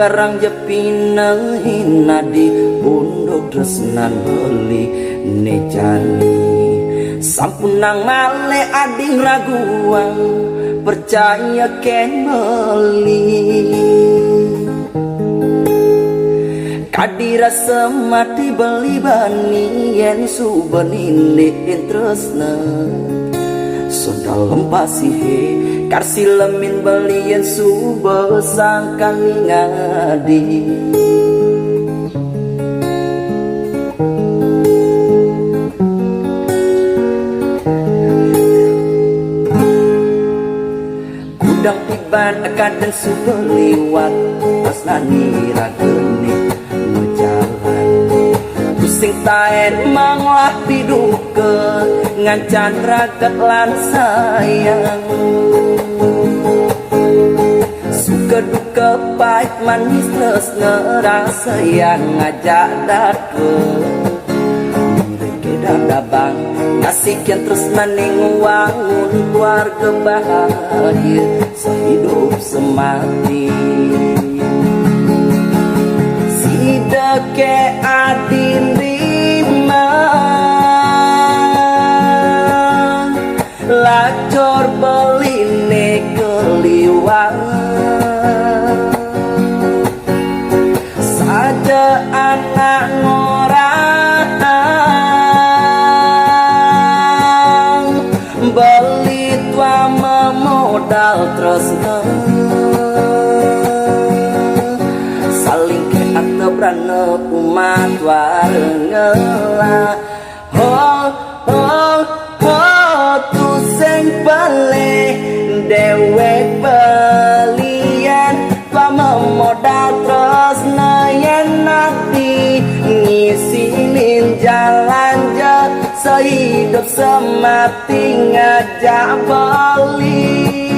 Garang jepina hina di punduk tresnan beli nejani sampunang male ading raguang percaya ken beli kadira semati beli bani yen subeninde tresna sodal lempasihe karsi lemin belian suba sangkan ngadi kudang tiban akan dan suba liwat pas nani rageni menjalan pusing taen manglah piduke ngancan ragat lan sayang suka duka pahit manis terus ngerasa yang ngajak dake mereka dabang ngasih yang terus maning wangun keluarga bahagia sehidup semati si deke adin rima lacor beline keliwat saja anak ngorang beli tua memodal terus saling ke atau berana umat warengela oh oh oh tu sing beli dewek belian tua memodal terus nayan nanti ngisinin jalan je sehidup semati ngajak beli